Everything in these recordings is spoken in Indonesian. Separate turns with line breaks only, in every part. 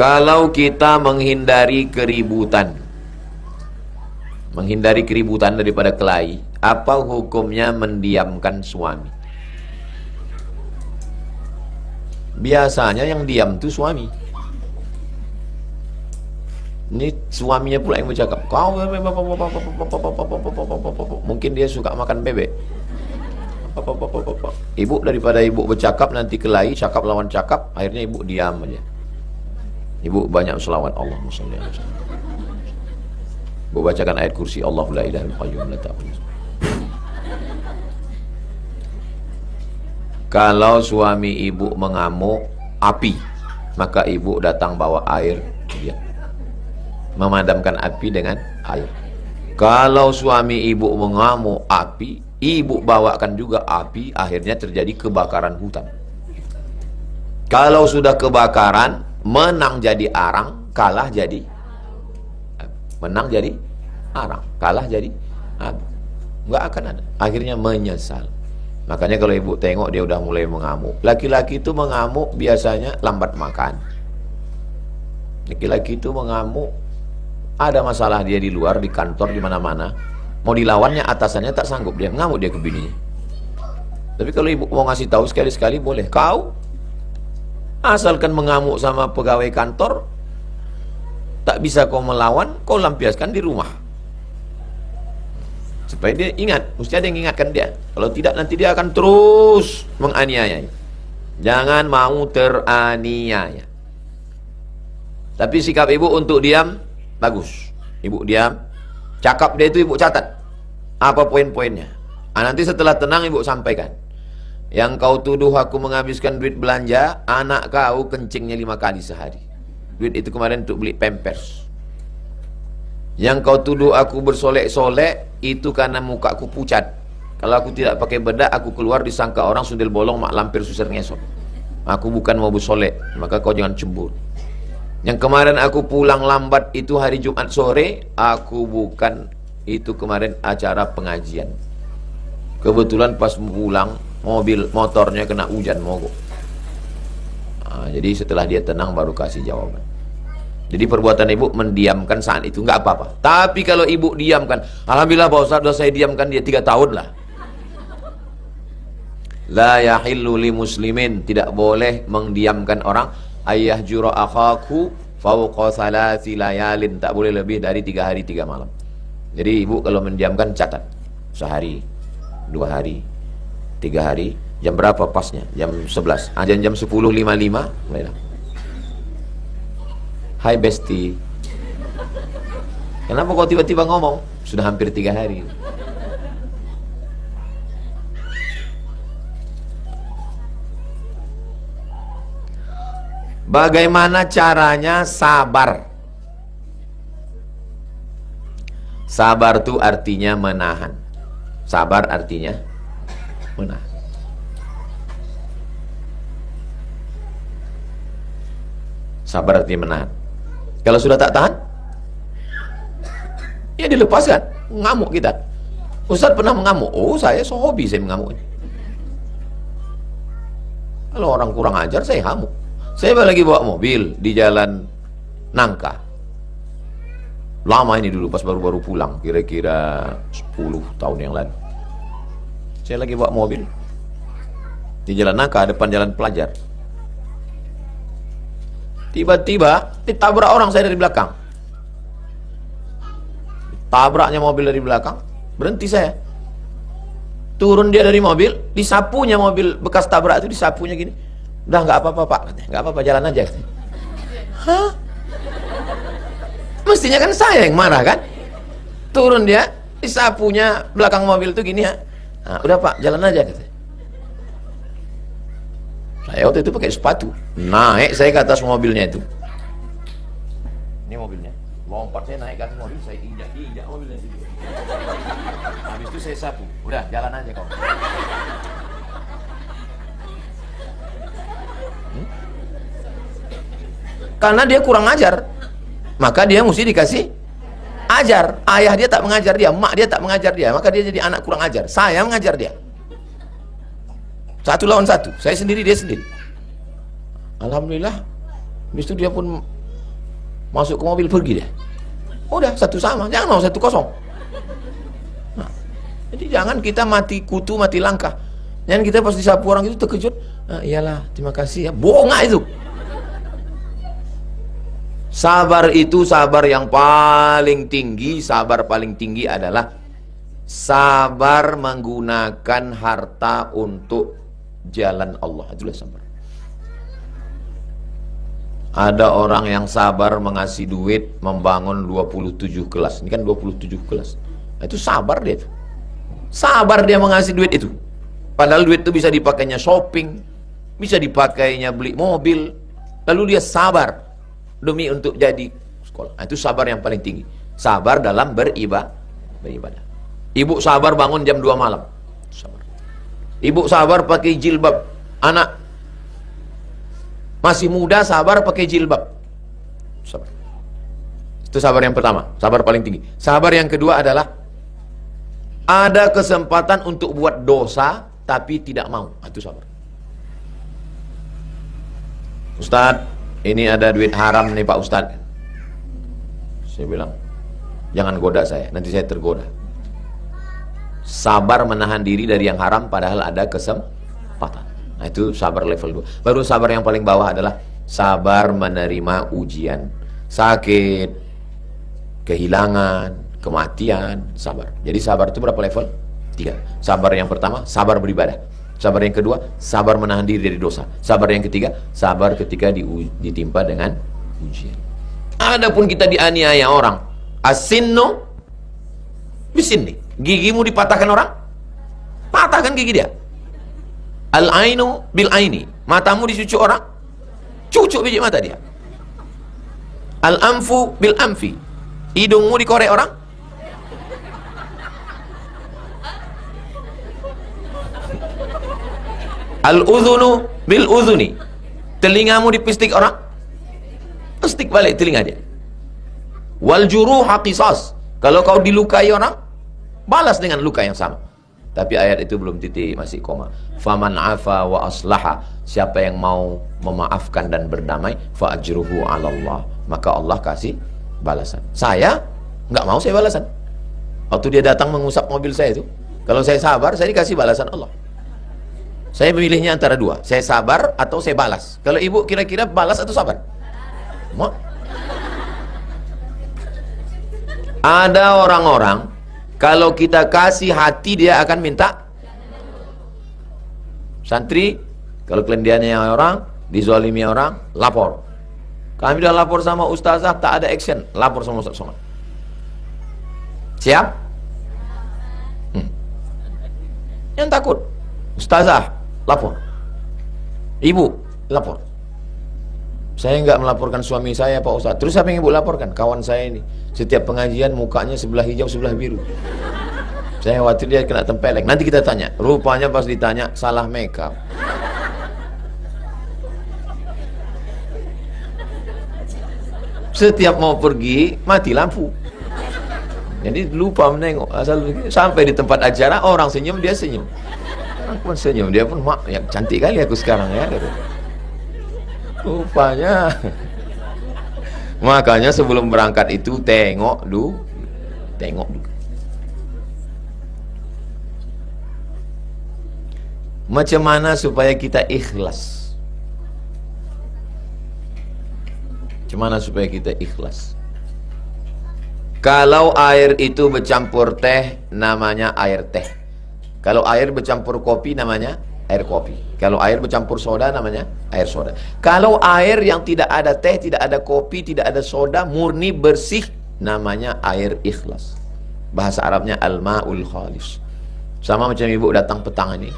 Kalau kita menghindari keributan daripada kelahi, apa hukumnya mendiamkan suami? Biasanya yang diam itu suami. Ini suaminya pula yang bercakap. Kau mungkin dia suka makan bebek. Ibu daripada ibu bercakap nanti kelahi, cakap lawan cakap, akhirnya ibu diam aja. Ibu banyak selawat Allahumma shalli ala sayyidina. Ibu bacakan ayat kursi Allahu la ilaha illa qayyum la ta'khudhuhu. Kalau suami ibu mengamuk api, maka ibu datang bawa air, ya, memadamkan api dengan air. Kalau suami ibu mengamuk api, ibu bawakan juga api, akhirnya terjadi kebakaran hutan. Kalau sudah kebakaran, menang jadi arang, kalah jadi menang jadi arang, kalah jadi api. Nggak akan ada, akhirnya menyesal. Makanya kalau ibu tengok dia udah mulai mengamuk. Laki-laki itu mengamuk biasanya lambat makan. Laki-laki itu mengamuk, ada masalah dia di luar, di kantor, di mana-mana, mau dilawannya atasannya tak sanggup, dia ngamuk dia ke bininya. Tapi kalau ibu mau ngasih tahu sekali-sekali boleh, kau asalkan mengamuk sama pegawai kantor, tak bisa kau melawan, kau lampiaskan di rumah. Supaya dia ingat, mesti ada yang ingatkan dia. Kalau tidak nanti dia akan terus menganiaya. Jangan mau teraniaya. Tapi sikap ibu untuk diam, bagus. Ibu diam, cakap dia itu ibu catat. Apa poin-poinnya? Nanti setelah tenang ibu sampaikan. Yang kau tuduh aku menghabiskan duit belanja, anak kau kencingnya 5 kali sehari. Duit itu kemarin untuk beli pampers. Yang kau tuduh aku bersolek-solek, itu karena mukaku pucat. Kalau aku tidak pakai bedak, aku keluar disangka orang sundel bolong, mak lampir susir ngesot. Aku bukan mau bersolek, maka kau jangan cemburu. Yang kemarin aku pulang lambat itu hari Jumat sore, aku bukan, itu kemarin acara pengajian. Kebetulan pas pulang, motornya kena hujan mogok. Jadi setelah dia tenang baru kasih jawaban. Jadi perbuatan ibu mendiamkan saat itu nggak apa-apa. Tapi kalau ibu diamkan, alhamdulillah Pak Ustaz, sudah saya diamkan dia 3 tahun lah. La yahillu li muslimin, tidak boleh mendiamkan orang. Ayah jura akhaku fawqa salasi layalin, tak boleh lebih dari 3 hari 3 malam. Jadi ibu kalau mendiamkan catat, sehari, 2 hari, 3 hari, jam berapa pasnya? Jam 11. Jam 10.55 mulailah. Hai Besti, kenapa kau tiba-tiba ngomong? Sudah hampir 3 hari. Bagaimana caranya sabar? Sabar itu artinya menahan. Sabar artinya menahan. Sabar artinya menahan. Kalau sudah tak tahan, ya dilepaskan. Ngamuk kita. Ustaz pernah mengamuk. Oh, saya hobi saya mengamuk. Kalau orang kurang ajar, saya ngamuk. Saya lagi bawa mobil di jalan Nangka. Lama ini dulu, pas baru-baru pulang, kira-kira 10 tahun yang lalu. Saya lagi bawa mobil di jalan Nangka, depan jalan Pelajar. Tiba-tiba ditabrak orang saya dari belakang. Tabraknya mobil dari belakang, berhenti saya. Turun dia dari mobil, disapunya mobil bekas tabrak itu, disapunya gini. Udah nggak apa-apa Pak, nggak apa-apa, jalan aja. Hah? Mestinya kan saya yang marah kan? Turun dia, disapunya belakang mobil itu gini ya. Udah Pak, jalan aja katanya. Saya waktu itu pakai sepatu, naik saya ke atas mobilnya itu. Ini mobilnya, lompat saya naik ke atas mobil, saya injak mobilnya itu. Habis itu saya sapu, udah jalan aja kau. Karena dia kurang ajar, maka dia mesti dikasih ajar. Ayah dia tak mengajar dia, mak dia tak mengajar dia, maka dia jadi anak kurang ajar. Saya mengajar dia. 1 lawan 1, saya sendiri, dia sendiri. Alhamdulillah, habis itu dia pun Masuk ke mobil, pergi dia. Udah, satu sama, jangan mau 1-0. Nah, jadi jangan kita mati kutu, mati langkah. Jangan kita pas disapu orang itu terkejut. Ah, iyalah, terima kasih ya. Bohong itu. Sabar itu sabar yang paling tinggi. Sabar paling tinggi adalah sabar menggunakan harta untuk jalan Allah. Itulah sabar. Ada orang yang sabar mengasih duit membangun 27 kelas. Ini kan 27 kelas. Nah, itu sabar dia. Sabar dia mengasih duit itu. Padahal duit itu bisa dipakainya shopping, bisa dipakainya beli mobil. Lalu dia sabar demi untuk jadi sekolah. Nah, itu sabar yang paling tinggi. Sabar dalam beribadah. Ibu sabar bangun jam 2 malam. Sabar. Ibu sabar pakai jilbab. Anak masih muda sabar pakai jilbab. Sabar. Itu sabar yang pertama, sabar paling tinggi. Sabar yang kedua adalah ada kesempatan untuk buat dosa tapi tidak mau. Itu sabar. Ustadz, ini ada duit haram nih Pak Ustadz. Saya bilang, jangan goda saya, nanti saya tergoda. Sabar menahan diri dari yang haram padahal ada kesempatan. Nah, itu sabar level 2. Baru sabar yang paling bawah adalah sabar menerima ujian. Sakit, kehilangan, kematian, sabar. Jadi sabar itu berapa level? 3. Sabar yang pertama, sabar beribadah. Sabar yang kedua, sabar menahan diri dari dosa. Sabar yang ketiga, sabar ketika ditimpa dengan ujian. Adapun kita dianiaya orang, asinno bisinni. Gigimu dipatahkan orang, patahkan gigi dia. Al-ainu bil-aini, matamu dicucuk orang, cucuk biji mata dia. Al-anfu bil-anfi, hidungmu dikorek orang. Al-udhunu bil-udhuni, telingamu dipistik orang, pistik balik telinga dia. Wal-juruha qisas, kalau kau dilukai orang, balas dengan luka yang sama. Tapi ayat itu belum titik, masih koma. Faman afa wa aslaha, siapa yang mau memaafkan dan berdamai, fa ajruhu 'ala Allah, maka Allah kasih balasan. Saya nggak mau saya balasan. Waktu dia datang mengusap mobil saya itu, kalau saya sabar, saya dikasih balasan Allah. Saya memilihnya antara dua, saya sabar atau saya balas. Kalau ibu kira-kira balas atau sabar? Mau? Ada orang-orang kalau kita kasih hati dia akan minta. Santri kalau kelendiannya orang, dizalimi orang, lapor. Kami udah lapor sama ustazah, tak ada action, lapor sama Ustaz Somad. Siap? Yang takut ustazah, lapor. Ibu, lapor. Saya nggak melaporkan suami saya Pak Ustaz. Terus apa yang ibu laporkan? Kawan saya ini setiap pengajian mukanya sebelah hijau sebelah biru. Saya khawatir dia kena tempeleng. Nanti kita tanya. Rupanya pas ditanya salah makeup. Setiap mau pergi mati lampu. Jadi lupa menengok. Asal sampai di tempat acara orang senyum dia senyum. Orang pun senyum dia pun mak yang cantik kali aku sekarang ya. Rupanya. Makanya sebelum berangkat itu tengok dulu. Macam mana supaya kita ikhlas? Macam mana supaya kita ikhlas? Kalau air itu bercampur teh, namanya air teh. Kalau air bercampur kopi, namanya air kopi. Kalau air bercampur soda, namanya air soda. Kalau air yang tidak ada teh, tidak ada kopi, tidak ada soda, murni bersih, namanya air ikhlas. Bahasa Arabnya al-ma'ul khalis. Sama macam ibu datang petang ini.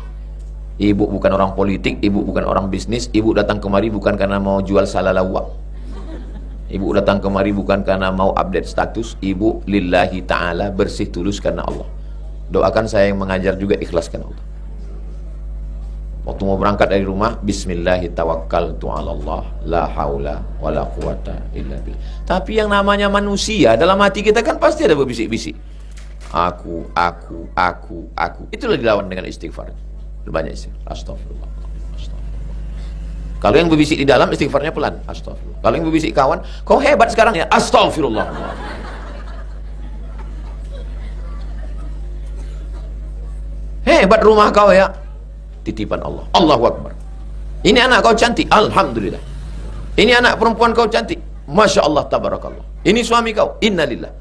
Ibu bukan orang politik, ibu bukan orang bisnis, ibu datang kemari bukan karena mau jual salalawak. Ibu datang kemari bukan karena mau update status, ibu lillahi ta'ala, bersih tulus karena Allah. Doakan saya yang mengajar juga ikhlas karena Allah. Waktu mau berangkat dari rumah, bismillahirrahmanirrahim, Allah, la haula wa la quwata illa billah. Tapi yang namanya manusia, dalam hati kita kan pasti ada berbisik-bisik. Aku. Itulah dilawan dengan istighfar. Banyak istighfar. Astagfirullah. Kalau yang berbisik di dalam, istighfarnya pelan, astagfirullah. Kalau yang berbisik kawan, kau hebat sekarang ya, astagfirullah. Hebat rumah kau ya, titipan Allah, Allahu Akbar. Ini anak kau cantik, alhamdulillah. Ini anak perempuan kau cantik, masya Allah, tabarakallah. Ini suami kau, innalillah.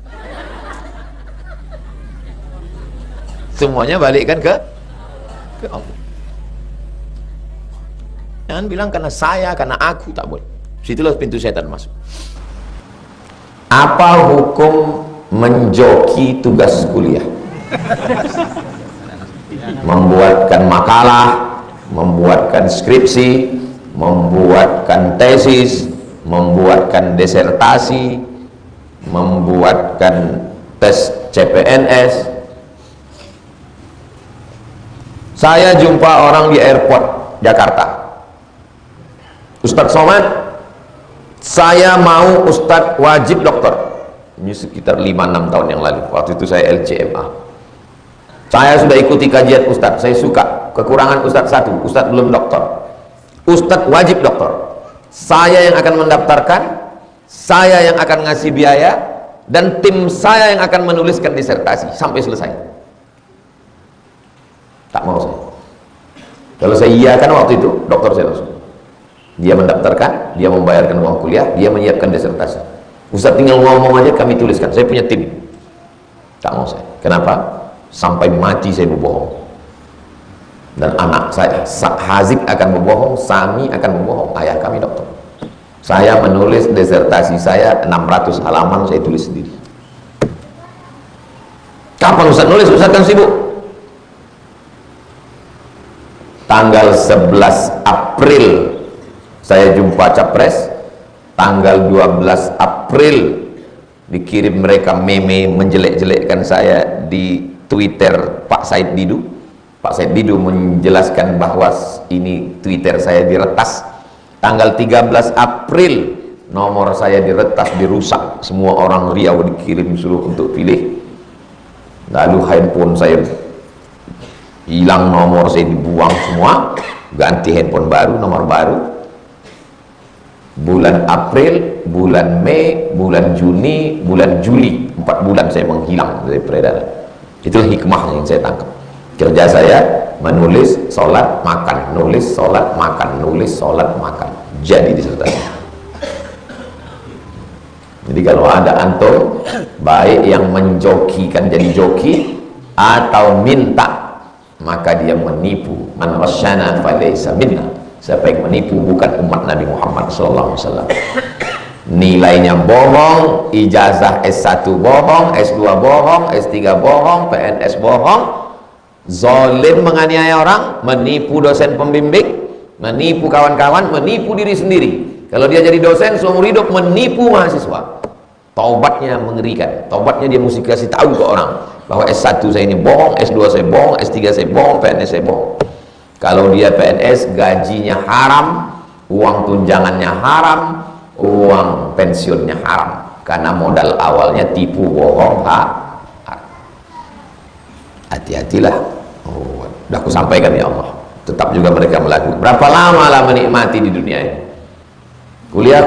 Semuanya balikkan ke Allah. Jangan bilang karena saya, karena aku, tak boleh. Situlah pintu setan masuk. Apa hukum menjoki tugas kuliah? Membuatkan makalah, membuatkan skripsi, membuatkan tesis, membuatkan disertasi, membuatkan tes CPNS. Saya jumpa orang di airport Jakarta, Ustadz Somad, saya mau Ustadz wajib dokter. Ini sekitar 5-6 tahun yang lalu, waktu itu saya LCMA. Saya sudah ikuti kajian Ustadz, saya suka. Kekurangan Ustadz satu, Ustadz belum dokter. Ustadz wajib dokter. Saya yang akan mendaftarkan, saya yang akan ngasih biaya, dan tim saya yang akan menuliskan disertasi sampai selesai. Tak mau saya. Kalau saya iya kan waktu itu, dokter saya langsung. Dia mendaftarkan, dia membayarkan uang kuliah, dia menyiapkan disertasi. Ustadz tinggal ngomong aja, kami tuliskan. Saya punya tim. Tak mau saya. Kenapa? Sampai mati saya berbohong. Dan anak saya, Hazib akan berbohong, Sami akan berbohong. Ayah kami dokter. Saya menulis disertasi saya 600 halaman, saya tulis sendiri. Kapan Ustadz nulis? Ustadz kan sibuk. Tanggal 11 April saya jumpa capres, tanggal 12 April dikirim mereka meme menjelek-jelekkan saya di Twitter Pak Said Didu. Pak Said Didu menjelaskan bahwa ini Twitter saya diretas. Tanggal 13 April nomor saya diretas, dirusak, semua orang Riau dikirim suruh untuk pilih. Lalu handphone saya hilang, nomor saya dibuang semua, ganti handphone baru, nomor baru. Bulan April, bulan Mei, bulan Juni, bulan Juli, 4 bulan saya menghilang dari peredaran. Itulah hikmah yang saya tangkap. Kerja saya menulis, sholat, makan, nulis, sholat, makan, nulis, sholat, makan, jadi disertasi. Jadi kalau ada antum baik yang menjokikan jadi joki atau minta, maka dia menipu. Man rasyana falaysa minna. Siapa yang menipu bukan umat Nabi Muhammad SAW. Nilainya bohong, ijazah S1 bohong, S2 bohong, S3 bohong, PNS bohong, zalim menganiaya orang, menipu dosen pembimbing, menipu kawan-kawan, menipu diri sendiri. Kalau dia jadi dosen seumur hidup menipu mahasiswa. Taubatnya mengerikan. Taubatnya dia mesti kasih tahu ke orang bahwa S1 saya ini bohong, S2 saya bohong, S3 saya bohong, PNS saya bohong. Kalau dia PNS gajinya haram, uang tunjangannya haram, uang pensiunnya haram, karena modal awalnya tipu, bohong, hati-hatilah. Oh, sudah aku sampaikan ya Allah, tetap juga mereka melakukan. Berapa lama lah menikmati di dunia ini? Kuliah,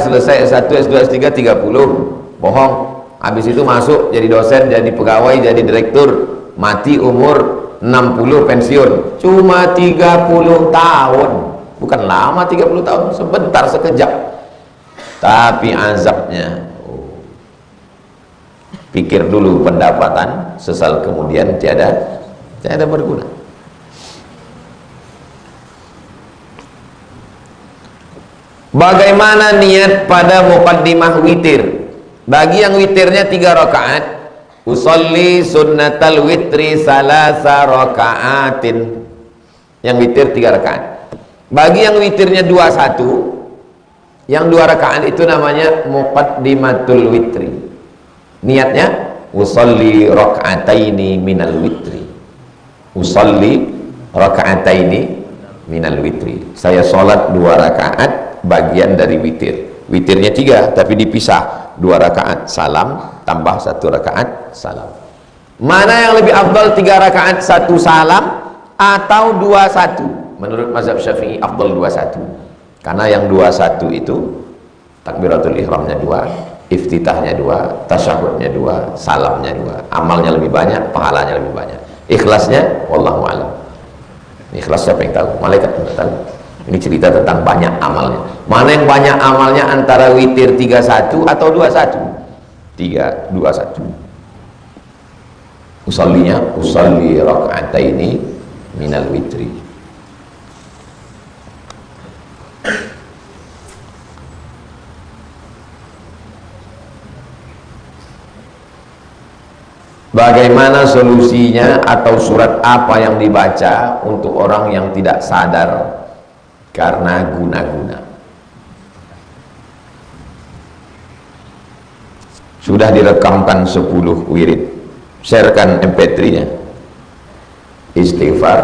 selesai S1, S2, S3, 30, bohong. Habis itu masuk jadi dosen, jadi pegawai, jadi direktur, mati umur 60 pensiun. Cuma 30 tahun. Bukan lama 30 tahun, sebentar, sekejap. Tapi azabnya, pikir dulu pendapatan, sesal kemudian tiada berguna. Bagaimana niat pada muqaddimah witir? Bagi yang witirnya 3 rakaat, usolli sunnatal witri salasa rakaatin. Yang witir 3 rakaat. Bagi yang witirnya 21, yang 2 rakaat itu namanya muqaddimatul witri. Niatnya usolli raka'ataini minal witri. Usolli raka'ataini minal witri. Saya sholat 2 rakaat bagian dari witir. Witirnya 3 tapi dipisah. 2 rakaat salam tambah 1 rakaat salam. Mana yang lebih afdal, 3 rakaat 1 salam atau 2-1? menurut mazhab Syafi'i afdal 21. Karena yang 21 itu takbiratul ihramnya 2, iftitahnya 2, tasyahudnya 2, salamnya 2. Amalnya lebih banyak, pahalanya lebih banyak. Ikhlasnya wallahu a'lam. Ikhlas siapa yang tahu? Malaikat yang tahu. Ini cerita tentang banyak amalnya. Mana yang banyak amalnya antara witir 31 atau 21? 321. Usalli raka'ataini minal witri. Bagaimana solusinya atau surat apa yang dibaca untuk orang yang tidak sadar karena guna-guna? Sudah direkamkan 10 wirid. Sharekan MP3-nya. Istighfar,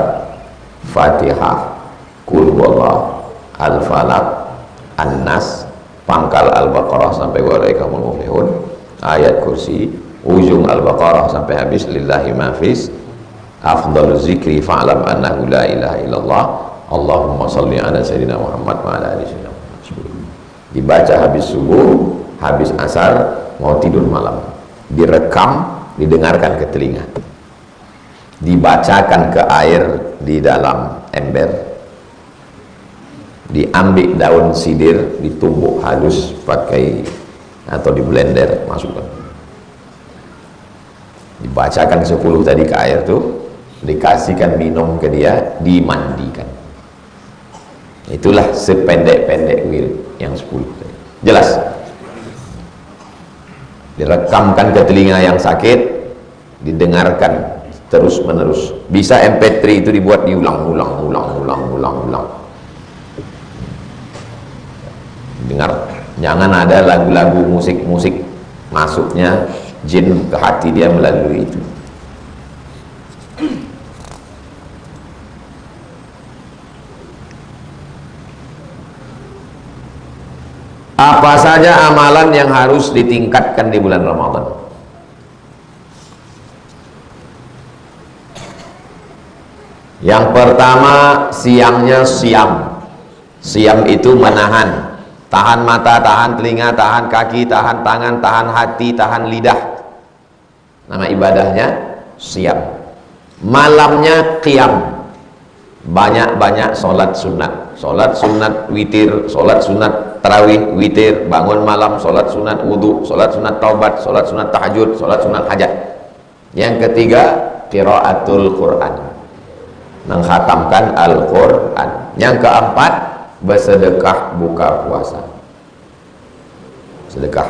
Fatihah, Qul huwallah, Al-Falaq, An-Nas, pangkal Al-Baqarah sampai wa'alaikumul muflihun, ayat kursi, ujung Al-Baqarah sampai habis, lillahi mafis, afdalul zikri fa'lam annahu la ilaha illallah, Allahumma salli ala sayyidina Muhammad wa ala ali sayyidina Muhammad. Dibaca habis subuh, habis asar, mau tidur malam. Direkam, didengarkan ke telinga, dibacakan ke air di dalam ember, diambil daun sidir, ditumbuk halus pakai atau di blender, masukkan, dibacakan 10 tadi ke air tuh, dikasihkan minum ke dia, dimandikan. Itulah sependek-pendek wirid yang 10 tadi. Jelas? Direkamkan ke telinga yang sakit, didengarkan terus menerus. Bisa MP3 itu dibuat diulang dengar. Jangan ada lagu-lagu musik masuknya jin ke hati dia melalui itu. Apa saja amalan yang harus ditingkatkan di bulan Ramadan? Yang pertama, siamnya siam. Siam itu menahan. Tahan mata, tahan telinga, tahan kaki, tahan tangan, tahan hati, tahan lidah. Nama ibadahnya siam. Malamnya qiyam. Banyak-banyak sholat sunat. Sholat sunat witir, sholat sunat tarawih, witir, bangun malam, sholat sunat wudhu, sholat sunat taubat, sholat sunat tahajud, sholat sunat hajat. Yang ketiga, qiraatul Quran, menghatamkan Al-Quran. Yang keempat, bersedekah buka puasa. Sedekah.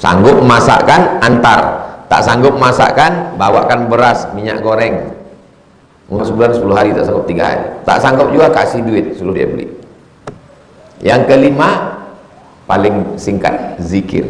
Sanggup masakkan, antar. Tak sanggup masakkan, bawakan beras, minyak goreng. Sebulan 10 hari, tak sanggup 3 hari. Tak sanggup juga, kasih duit, suruh dia beli. Yang kelima, paling singkat, zikir.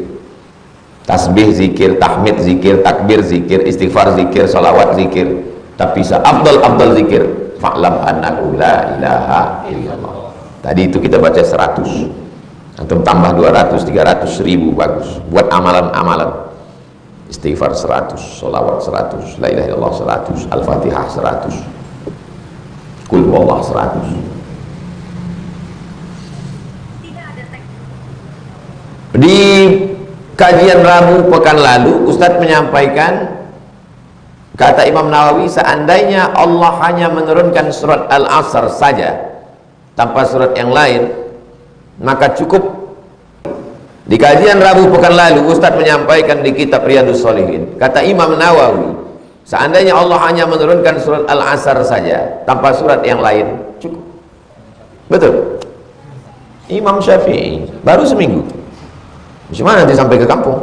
Tasbih zikir, tahmid zikir, takbir zikir, istighfar zikir, salawat zikir. Tapi afdal zikir, fa'lam annahu la ilaha illallah. Tadi itu kita baca 100. Antum tambah 200, 300, 1000, bagus. Buat amalan-amalan. Istighfar 100, salawat 100, la ilaha illallah 100, Al-Fatihah 100, Qul huwallah 100. Di kajian Rabu pekan lalu, Ustadz menyampaikan, kata Imam Nawawi, seandainya Allah hanya menurunkan surat Al-Asr saja tanpa surat yang lain, maka cukup. Di kajian Rabu pekan lalu, Ustadz menyampaikan di kitab Riyadhus Shalihin, kata Imam Nawawi, seandainya Allah hanya menurunkan surat Al-Asr saja tanpa surat yang lain, cukup. Betul? Imam Syafi'i baru seminggu, gimana nanti sampai ke kampung?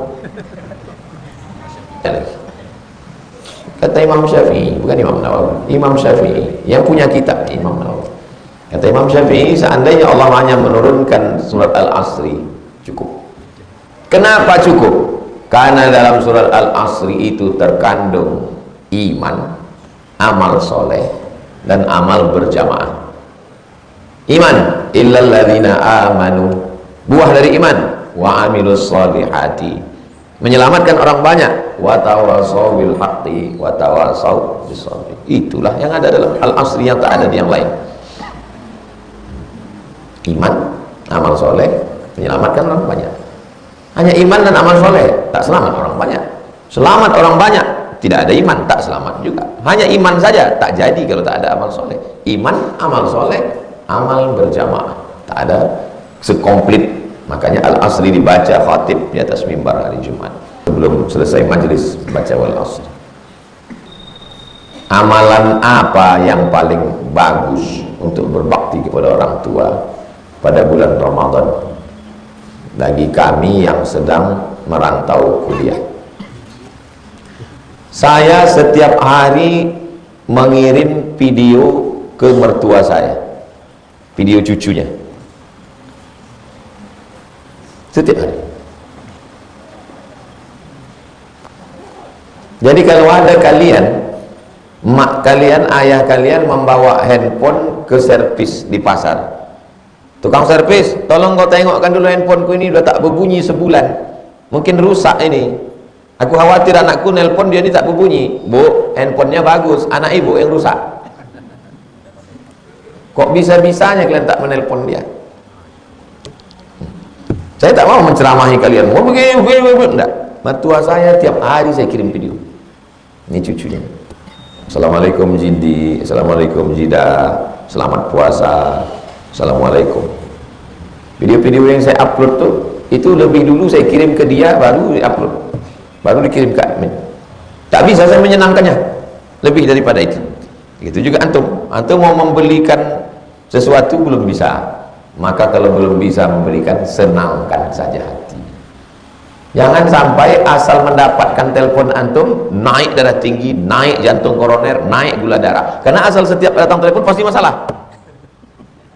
Kata Imam Syafi'i, bukan Imam Nawawi, Imam Syafi'i yang punya kitab, Imam Nawawi. Kata Imam Syafi'i, seandainya Allah hanya menurunkan surat Al-Asri, cukup. Kenapa cukup? Karena dalam surat Al-Asri itu terkandung iman, amal soleh, dan amal berjamaah. Iman, illal ladzina amanu, buah dari iman, wa amilus solihati, menyelamatkan orang banyak, wa tawasaw bil haqqi wa tawasaw bis sabr. Itulah yang ada dalam Al-Asri, yang tak ada di yang lain. Iman, amal soleh menyelamatkan orang banyak. Hanya iman dan amal soleh tak selamat orang banyak. Selamat orang banyak, tidak ada iman tak selamat juga. Hanya iman saja tak jadi kalau tak ada amal soleh. Iman, amal soleh, amal berjamaah, tak ada sekomplit. Makanya Al-Asri dibaca khatib di atas mimbar hari Jumat sebelum selesai majelis baca wal asr. Amalan apa yang paling bagus untuk berbakti kepada orang tua pada bulan Ramadan bagi kami yang sedang merantau kuliah? Saya setiap hari mengirim video ke mertua saya, video cucunya, setiap hari. Jadi kalau ada kalian, mak kalian, ayah kalian membawa handphone ke servis di pasar, tukang servis, tolong kau tengokkan dulu handphoneku ini udah tak berbunyi sebulan, mungkin rusak ini, aku khawatir anakku nelpon dia ini tak berbunyi. Bu, handphonenya bagus, anak ibu yang rusak. Kok bisa-bisanya kalian tak menelpon dia? Saya tak mau menceramahi kalian, mau begini, enggak. Mertua saya tiap hari saya kirim video. Ini cucunya. Assalamualaikum Jidi, Assalamualaikum Jida, selamat puasa, Assalamualaikum. Video-video yang saya upload tuh, itu lebih dulu saya kirim ke dia, baru di-upload, baru dikirim ke admin. Tak bisa saya menyenangkannya lebih daripada itu. Itu juga antum mau membelikan sesuatu belum bisa, maka kalau belum bisa memberikan, senangkan saja hati. Jangan sampai asal mendapatkan telepon antum naik darah tinggi, naik jantung koroner, naik gula darah. Karena asal setiap datang telepon pasti masalah.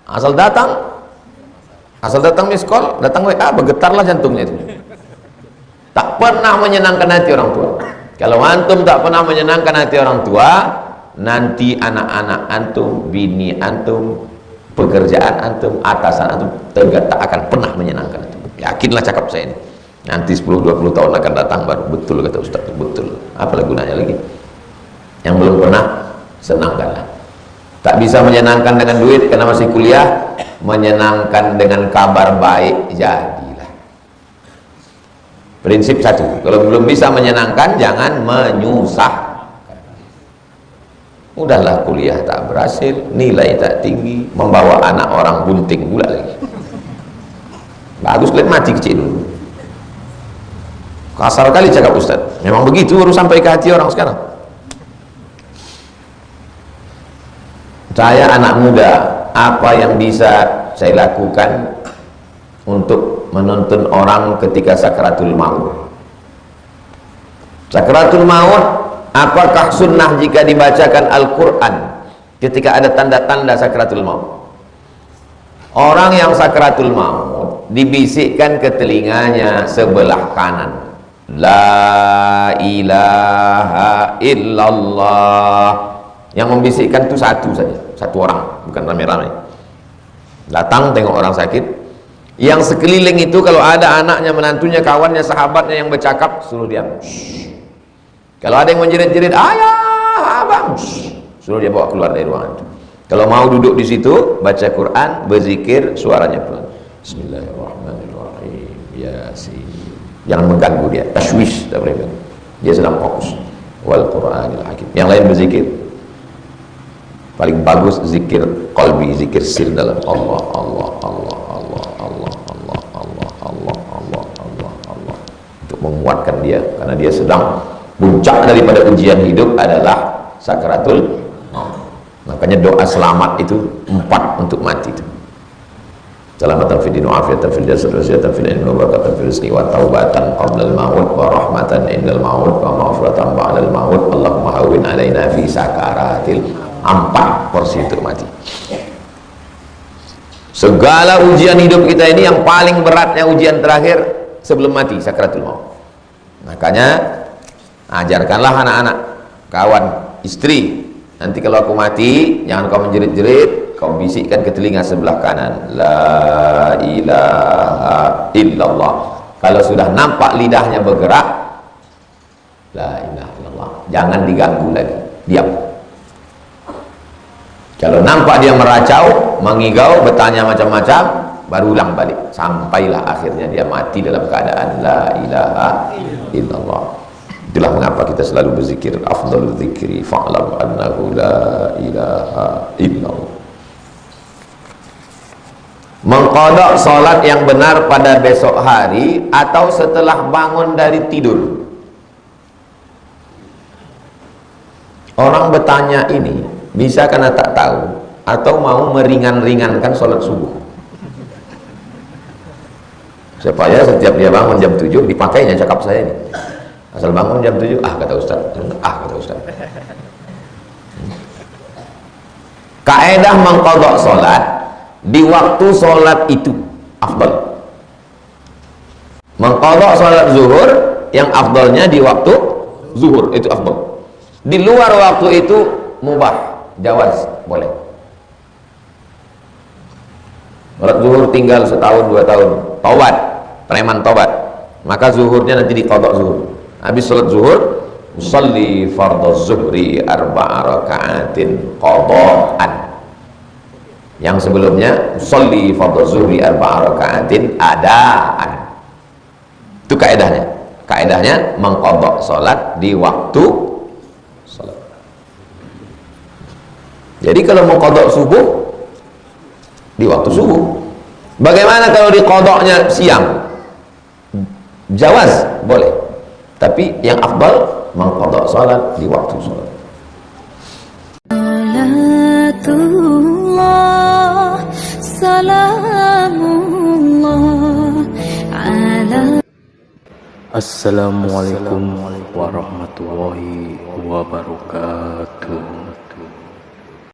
Asal datang miss call, datang WA, bergetarlah jantungnya itu. Tak pernah menyenangkan hati orang tua. Kalau antum tak pernah menyenangkan hati orang tua, nanti anak-anak antum, bini antum, pekerjaan antum, atasan antum tak akan pernah menyenangkan antum. Yakinlah cakap saya ini. Nanti 10-20 tahun akan datang baru betul kata Ustaz, betul. Apalah gunanya lagi? Yang belum pernah, senangkanlah. Tak bisa menyenangkan dengan duit karena masih kuliah, menyenangkan dengan kabar baik, jadilah. Prinsip satu, kalau belum bisa menyenangkan, jangan menyusahkan. Udahlah kuliah tak berhasil, nilai tak tinggi, membawa anak orang bunting pula lagi. Bagus kalian mati kecil dulu. Kasar kali cakap Ustaz. Memang begitu harus sampai ke hati orang sekarang. Saya anak muda, apa yang bisa saya lakukan untuk menuntun orang ketika sakaratul maut? Sakaratul maut, apakah sunnah jika dibacakan Al-Quran ketika ada tanda-tanda sakaratul maut? Orang yang sakaratul maut dibisikkan ke telinganya sebelah kanan, La ilaha illallah. Yang membisikkan itu satu saja, satu orang, bukan rame-rame. Datang tengok orang sakit, yang sekeliling itu kalau ada anaknya, menantunya, kawannya, sahabatnya yang bercakap, suruh diam. Kalau ada yang menjerit-jerit, ayah, abang, suruh dia bawa keluar dari ruangan itu. Kalau mau duduk di situ, baca Quran, berzikir, suaranya pelan. Bismillahirrahmanirrahim. Yasin. Jangan mengganggu dia, tashwish, tak boleh ganggu. Dia sedang fokus. Wal Qur'anil Hakim. Yang lain berzikir. Paling bagus zikir qalbi, zikir sir dalam Allah, Allah, Allah, Allah, Allah, Allah, Allah, Allah, Allah, Allah, Allah. Untuk menguatkan dia, karena dia sedang puncak daripada ujian hidup adalah sakaratul maut. Makanya doa selamat itu 4 untuk mati itu. Salamatan fid din wa afiatan fil jasad wa ziyadatan fil ilmi wa barakatan fil rizqi wa taubatan qabla al maut wa rahmatan indal maut wa maghfiratan ba'da al maut. Allahumma hawwin alaina fi sakaratil. 4 porsi itu mati. Segala ujian hidup kita ini yang paling beratnya ujian terakhir sebelum mati, sakaratul maut. Makanya ajarkanlah anak-anak, kawan, istri, nanti kalau aku mati jangan kau menjerit-jerit, kau bisikkan ke telinga sebelah kanan, La ilaha illallah. Kalau sudah nampak lidahnya bergerak, La ilaha illallah. Jangan diganggu lagi, diam. Kalau Kalau nampak dia meracau, mengigau, bertanya macam-macam, baru ulang balik. Sampailah akhirnya dia mati dalam keadaan la ilaha illallah. Itulah mengapa kita selalu berzikir, afdalul dzikri fa'lam annahu la ilaha illallah. Mengqadha salat yang benar pada besok hari atau setelah bangun dari tidur. Orang bertanya ini bisa karena tak tahu atau mau meringan-ringankan sholat subuh, supaya setiap dia bangun jam 7 dipakainya cakap saya ini. Asal bangun jam 7, kata Ustaz, kata Ustaz. Kaedah mengqadha sholat di waktu sholat itu afdal. Mengqadha sholat zuhur yang afdalnya di waktu zuhur itu afdal. Di luar waktu itu mubah, jawaz, boleh. Sholat zuhur tinggal setahun 2 tahun, taubat, preman taubat, maka zuhurnya nanti diqadha zuhur. Habis sholat zuhur, usalli fardhu zuhri 4 raka'atin qadha'an. Yang sebelumnya usalli fardhu zuhri 4 raka'atin adaan. Itu kaedahnya. Kaedahnya mengqadha salat di waktu salat. Jadi kalau mau qadha subuh di waktu subuh. Bagaimana kalau diqadhanya siang? Jawaz, boleh. Tapi yang afdal mengqadha salat di waktu salat.
Assalamualaikum warahmatullahi wabarakatuh.